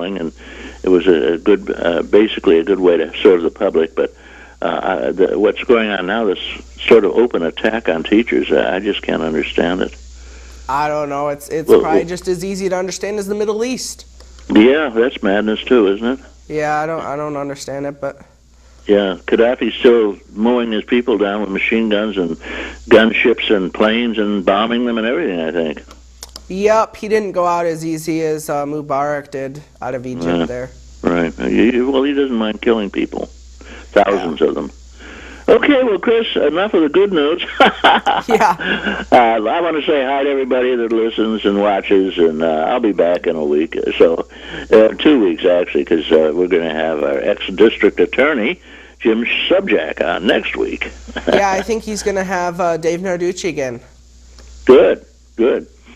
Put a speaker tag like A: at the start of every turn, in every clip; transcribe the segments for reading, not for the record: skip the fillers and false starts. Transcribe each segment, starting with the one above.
A: going, and it was a good, basically a good way to serve the public. But what's going on now, this sort of open attack on teachers, I just can't understand it.
B: I don't know. It's probably just as easy to understand as the Middle East.
A: Yeah, that's madness too, isn't it?
B: Yeah, I don't understand it, but
A: yeah, Gaddafi's still mowing his people down with machine guns and gunships and planes and bombing them and everything, I think.
B: Yep, he didn't go out as easy as Mubarak did out of Egypt there.
A: Right. Well, he doesn't mind killing people, thousands of them. Okay, well, Chris, enough of the good news.
B: Yeah.
A: I want to say hi to everybody that listens and watches, and I'll be back in a week. So, 2 weeks, actually, because we're going to have our ex-district attorney, Jim Subjack, on next week.
B: Yeah, I think he's going to have Dave Narducci again.
A: Good.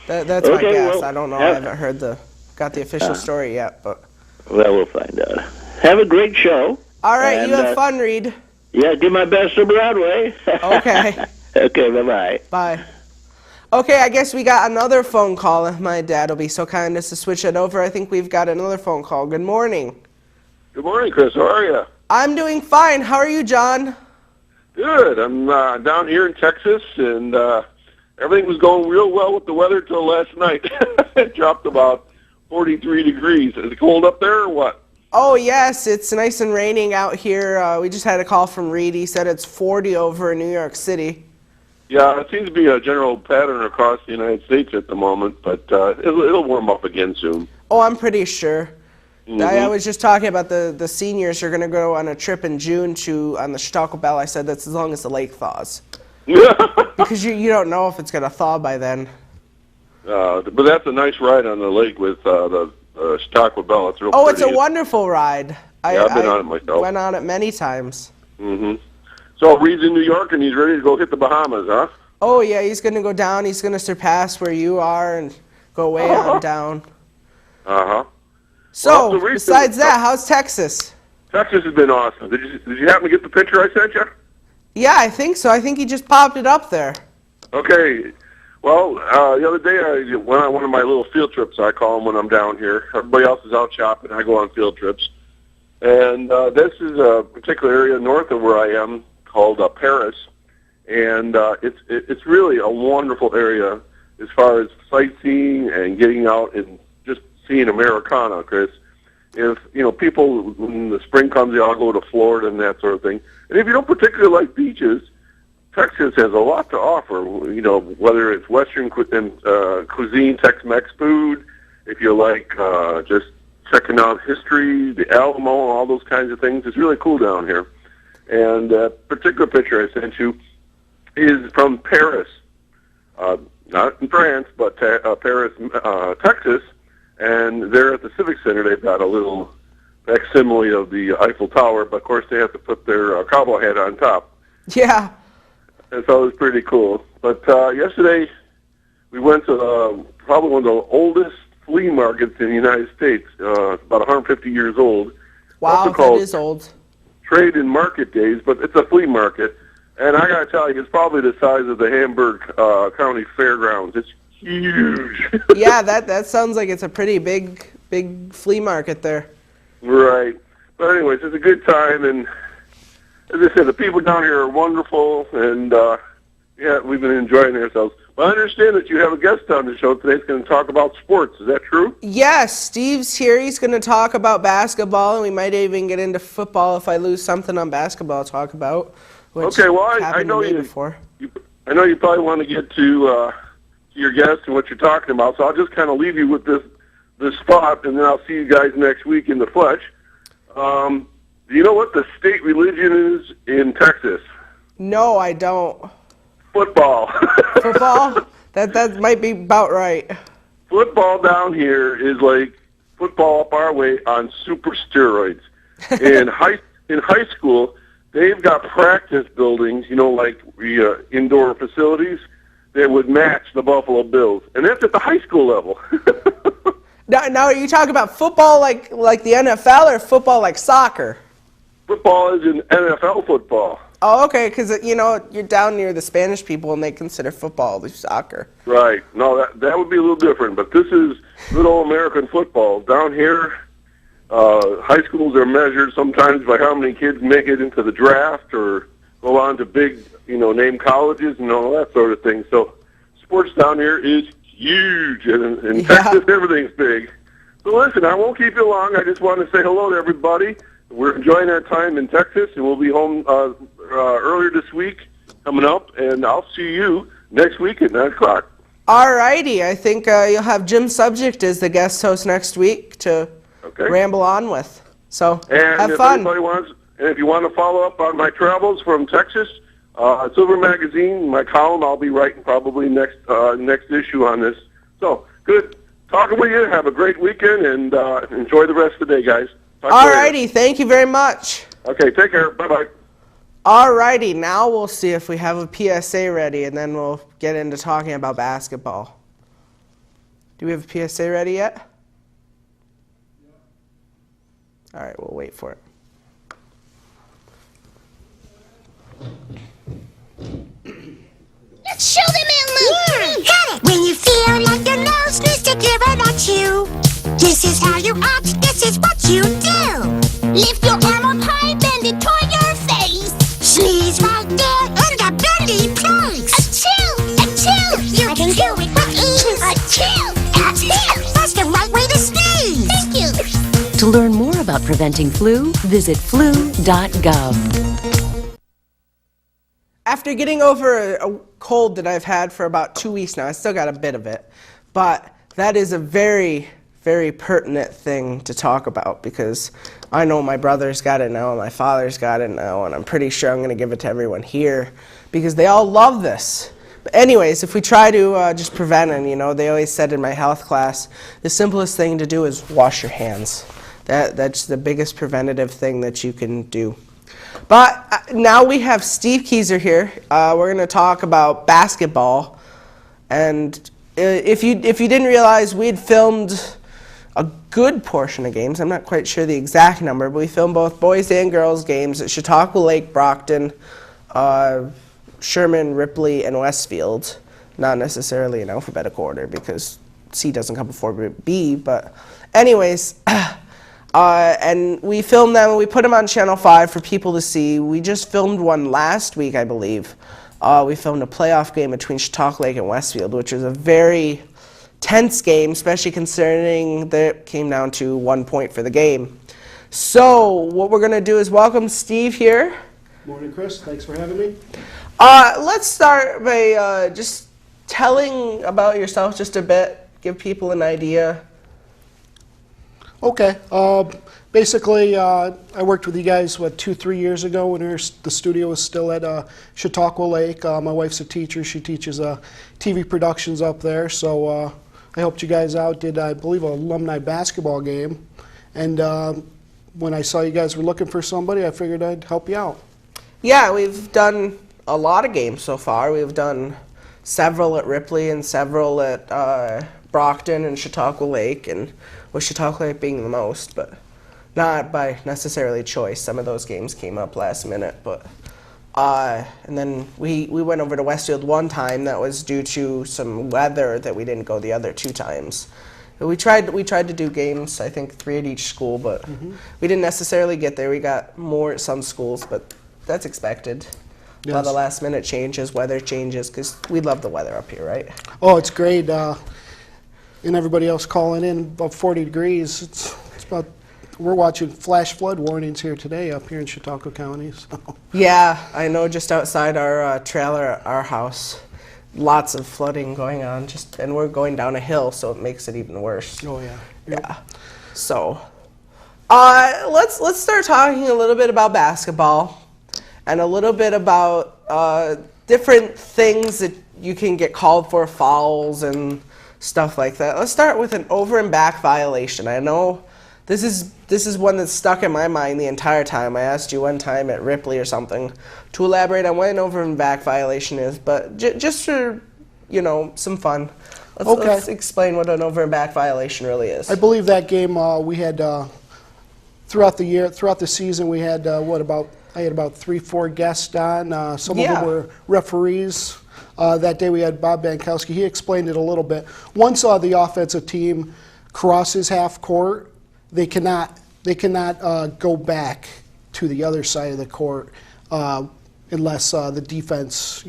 B: That's my guess. Well, I don't know. I haven't got the official story yet, but...
A: Well, we'll find out. Have a great show.
B: All right, you have fun, Reed.
A: Yeah, give my best to Broadway.
B: Okay.
A: Okay, bye-bye.
B: Bye. Okay, I guess we got another phone call. If my dad will be so kind as to switch it over. I think we've got another phone call. Good morning.
C: Good morning, Chris. How are you?
B: I'm doing fine. How are you, John?
C: Good. I'm down here in Texas, and everything was going real well with the weather till last night. It dropped about 43 degrees. Is it cold up there or what?
B: Oh, yes. It's nice and raining out here. We just had a call from Reed. He said it's 40 over in New York City.
C: Yeah, it seems to be a general pattern across the United States at the moment, but it'll warm up again soon.
B: Oh, I'm pretty sure.
C: Mm-hmm.
B: I was just talking about the seniors are going to go on a trip in June on the Chautauqua Belle. I said that's as long as the lake thaws. Because you don't know if it's going to thaw by then.
C: But that's a nice ride on the lake with the Chautauqua Belle. It's real
B: pretty.
C: It's
B: a wonderful ride.
C: Yeah, I've been on it myself.
B: Went on it many times.
C: Mm-hmm. So Reed's in New York, and he's ready to go hit the Bahamas, huh?
B: Oh, yeah, he's going to go down. He's going to surpass where you are and go way on down.
C: Uh-huh.
B: So, besides that, how's Texas?
C: Texas has been awesome. Did you happen to get the picture I sent you?
B: Yeah, I think so. I think he just popped it up there.
C: Okay. Well, the other day I went on one of my little field trips, I call them when I'm down here. Everybody else is out shopping. I go on field trips. And this is a particular area north of where I am called Paris. And it's really a wonderful area as far as sightseeing and getting out and just seeing Americana, Chris. If, people, when the spring comes, they all go to Florida and that sort of thing. And if you don't particularly like beaches, Texas has a lot to offer, whether it's Western cuisine, Tex-Mex food, if you like just checking out history, the Alamo, all those kinds of things. It's really cool down here. And that particular picture I sent you is from Paris, not in France, but Paris, Texas. And there at the Civic Center, they've got a little facsimile of the Eiffel Tower, but of course they have to put their cowboy hat on top.
B: Yeah.
C: And so it was pretty cool. But yesterday we went to probably one of the oldest flea markets in the United States. It's about 150 years old.
B: Wow, that is old.
C: Trade and Market Days, but it's a flea market. And I got to tell you, it's probably the size of the Hamburg County Fairgrounds. It's huge.
B: Yeah, that sounds like it's a pretty big flea market there.
C: Right. But anyways, it's a good time, and as I said, the people down here are wonderful, and yeah, we've been enjoying ourselves. But I understand that you have a guest on the show today that's going to talk about sports. Is that true?
B: Yes, Steve's here. He's going to talk about basketball, and we might even get into football if I lose something on basketball to talk about.
C: Okay, well, I know I know you probably want to get to your guest and what you're talking about, so I'll just kind of leave you with this thought, and then I'll see you guys next week in the flesh. Do you know what the state religion is in Texas?
B: No, I don't.
C: Football.
B: Football? That might be about right.
C: Football down here is like football up our way on super steroids. In high school, they've got practice buildings, like indoor facilities that would match the Buffalo Bills, and that's at the high school level.
B: Now, are you talking about football like the NFL or football like soccer?
C: Football is in NFL football.
B: Oh, okay, because, you're down near the Spanish people, and they consider football soccer.
C: Right. No, that would be a little different, but this is good old American football. Down here, high schools are measured sometimes by how many kids make it into the draft or go on to big, name colleges and all that sort of thing. So sports down here is huge, and in Texas, everything's big. So listen, I won't keep you long. I just want to say hello to everybody. We're enjoying our time in Texas, and we'll be home earlier this week coming up, and I'll see you next week at 9 o'clock.
B: All righty. I think you'll have Jim Subject as the guest host next week to ramble on with. So have fun.
C: If you want to follow up on my travels from Texas, Silver Magazine, my column, I'll be writing probably next issue on this. So good talking with you. Have a great weekend, and enjoy the rest of the day, guys.
B: All righty. Thank you very much.
C: Okay, take care. Bye-bye.
B: All righty. Now we'll see if we have a PSA ready, and then we'll get into talking about basketball. Do we have a PSA ready yet? All right, we'll wait for it.
D: Let's show them in, got it! When you feel like your nose needs to give it at you, this is how you act, this is what you do. Lift your arm up high, bend it toward your face. Sneeze right there in the bendy place. Achoo! Achoo! You can do it with ease. Achoo! Achoo! That's the right way to sneeze. Thank you.
E: To learn more about preventing flu, visit flu.gov.
B: After getting over a cold that I've had for about 2 weeks now, I still got a bit of it, but that is a very, very pertinent thing to talk about because I know my brother's got it now, and my father's got it now, and I'm pretty sure I'm going to give it to everyone here because they all love this. But anyways, if we try to just prevent it, they always said in my health class, the simplest thing to do is wash your hands. That's the biggest preventative thing that you can do. But now we have Steve Keyser here. We're going to talk about basketball. And if you didn't realize, we had filmed a good portion of games. I'm not quite sure the exact number, but we filmed both boys and girls games at Chautauqua Lake, Brockton, Sherman, Ripley, and Westfield. Not necessarily in alphabetical order because C doesn't come before B. But anyways... and we filmed them, and we put them on Channel 5 for people to see. We just filmed one last week, I believe. We filmed a playoff game between Chautauqua Lake and Westfield, which was a very tense game, especially considering that it came down to 1 point for the game. So what we're going to do is welcome Steve here.
F: Morning, Chris. Thanks for having me.
B: Let's start by just telling about yourself just a bit, give people an idea.
F: Okay. Basically, I worked with you guys, 2-3 years ago when the studio was still at Chautauqua Lake. My wife's a teacher. She teaches TV productions up there. So I helped you guys out, did, I believe, an alumni basketball game. And when I saw you guys were looking for somebody, I figured I'd help you out. Yeah,
B: we've done a lot of games so far. We've done several at Ripley and several at Brockton and Chautauqua Lake, and with Chautauqua Lake being the most, but not by necessarily choice. Some of those games came up last minute, but and then we went over to Westfield one time. That was due to some weather that we didn't go the other 2 times. We tried to do games, I think 3 at each school, but we didn't necessarily get there. We got more at some schools, but that's expected. Yes. A lot of last minute changes, weather changes, because we love the weather up here, right?
F: Oh, it's great. And everybody else calling in about 40 degrees. It's about, we're watching flash flood warnings here today up here in Chautauqua County. So.
B: Yeah, I know just outside our trailer at our house, lots of flooding going on, and we're going down a hill, so it makes it even worse.
F: Oh, yeah.
B: Yeah. So, let's start talking a little bit about basketball and a little bit about different things that you can get called for, fouls and stuff like that. Let's start with an over and back violation. I know this is one that's stuck in my mind the entire time. I asked you one time at Ripley or something to elaborate on what an over and back violation is, but just for some fun, let's explain what an over and back violation really is.
F: I believe that game we had throughout the season we had I had about 3-4 guests on. Some of them were referees. That day we had Bob Bankowski. He explained it a little bit. Once the offensive team crosses half court, they They cannot go back to the other side of the court unless the defense,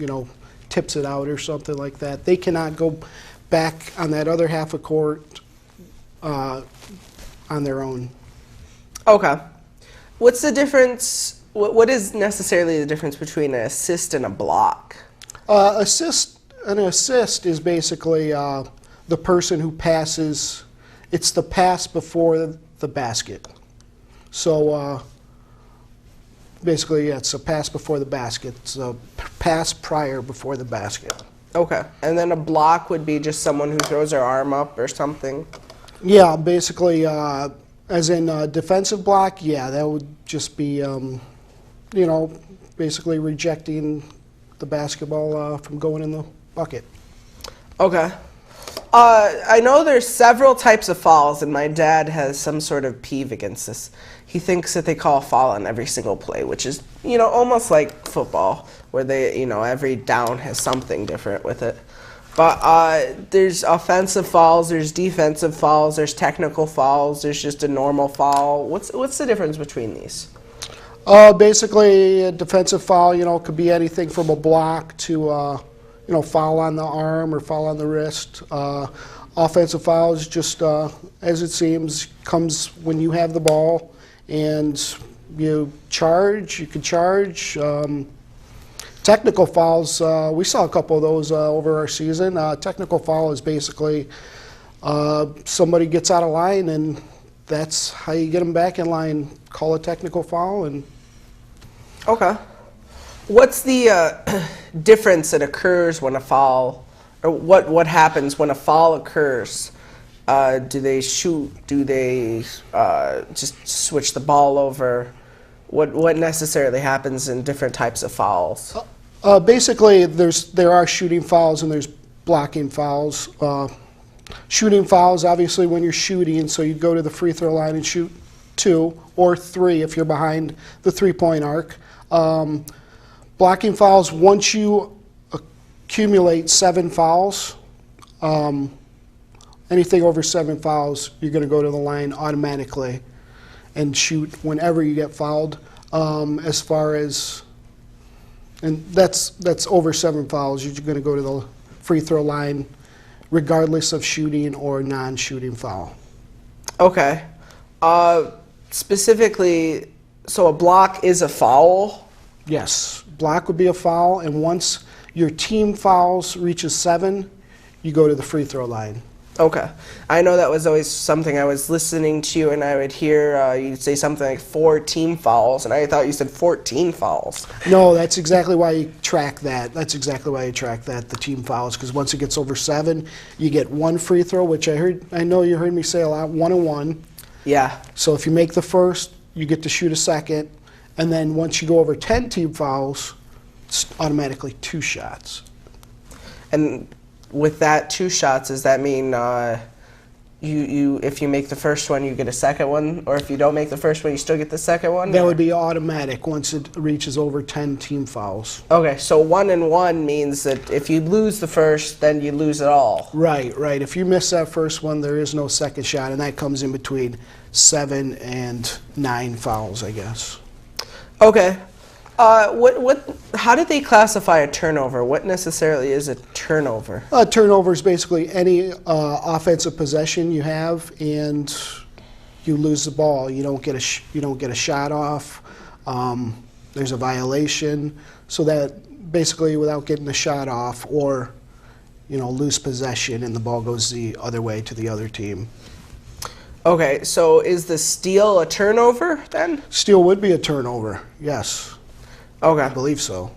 F: tips it out or something like that. They cannot go back on that other half of court on their own.
B: Okay. What's the difference? What is necessarily the difference between an assist and a block?
F: An assist is basically the person who passes. It's the pass before the basket. So basically, yeah, it's a pass before the basket. It's a pass prior before the basket.
B: Okay. And then a block would be just someone who throws their arm up or something?
F: Yeah, basically, as in defensive block, yeah, that would just be, basically rejecting the basketball from going in the bucket.
B: Okay. I know there's several types of fouls, and my dad has some sort of peeve against this. He thinks that they call a foul on every single play, which is, almost like football, where they, every down has something different with it. But there's offensive fouls, there's defensive fouls, there's technical fouls, there's just a normal foul. What's the difference between these?
F: Basically, a defensive foul, could be anything from a block to, foul on the arm or foul on the wrist. Offensive fouls, just as it seems, comes when you have the ball and you can charge. Technical fouls, we saw a couple of those over our season. Technical foul is basically somebody gets out of line, and that's how you get them back in line. Call a technical foul. And
B: okay. What's the difference that occurs when a foul, or what happens when a foul occurs? Do they shoot? Do they just switch the ball over? What necessarily happens in different types of fouls?
F: Basically, there are shooting fouls and there's blocking fouls. Shooting fouls, obviously, when you're shooting, so you go to the free throw line and shoot 2 or 3 if you're behind the three-point arc. Blocking fouls, once you accumulate 7 fouls, anything over 7 fouls, you're going to go to the line automatically and shoot whenever you get fouled. As far as, and that's over 7 fouls, you're going to go to the free throw line regardless of shooting or non-shooting foul.
B: Okay. Specifically, so a block is a foul?
F: Yes, block would be a foul, and once your team fouls reaches 7, you go to the free throw line.
B: Okay. I know that was always something I was listening to you, and I would hear you say something like 4 team fouls, and I thought you said 14 fouls.
F: No, that's exactly why you track that. That's exactly why you track that, the team fouls, because once it gets over 7, you get 1 free throw, which I know you heard me say a lot, 1 and 1.
B: Yeah.
F: So if you make the first, you get to shoot a second, and then once you go over 10 team fouls, it's automatically 2 shots.
B: And with that 2 shots, does that mean if you make the first one, you get a second one, or if you don't make the first one, you still get the second one?
F: That would be automatic once it reaches over 10 team fouls.
B: Okay, so 1 and 1 means that if you lose the first, then you lose it all.
F: Right. If you miss that first one, there is no second shot, and that comes in between 7 and 9 fouls, I guess.
B: Okay. How did they classify a turnover? What necessarily is a turnover?
F: A turnover is basically any offensive possession you have and you lose the ball. You don't get a shot off. There's a violation. So that basically, without getting the shot off, or lose possession and the ball goes the other way to the other team.
B: Okay, so is the steal a turnover then?
F: Steal would be a turnover. Yes.
B: Okay.
F: I believe so.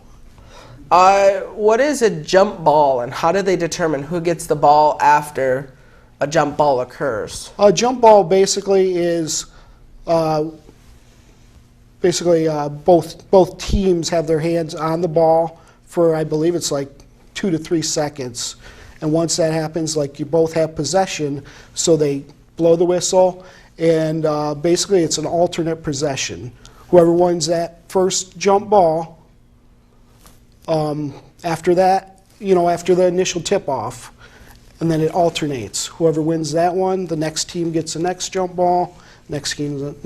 B: What is a jump ball, and how do they determine who gets the ball after a jump ball occurs?
F: A jump ball basically is both teams have their hands on the ball for, I believe it's like 2 to 3 seconds, and once that happens, like, you both have possession, so they blow the whistle, and basically it's an alternate possession. Whoever wins that first jump ball, after that, after the initial tip-off, and then it alternates. Whoever wins that one, the next team gets the next jump ball, next team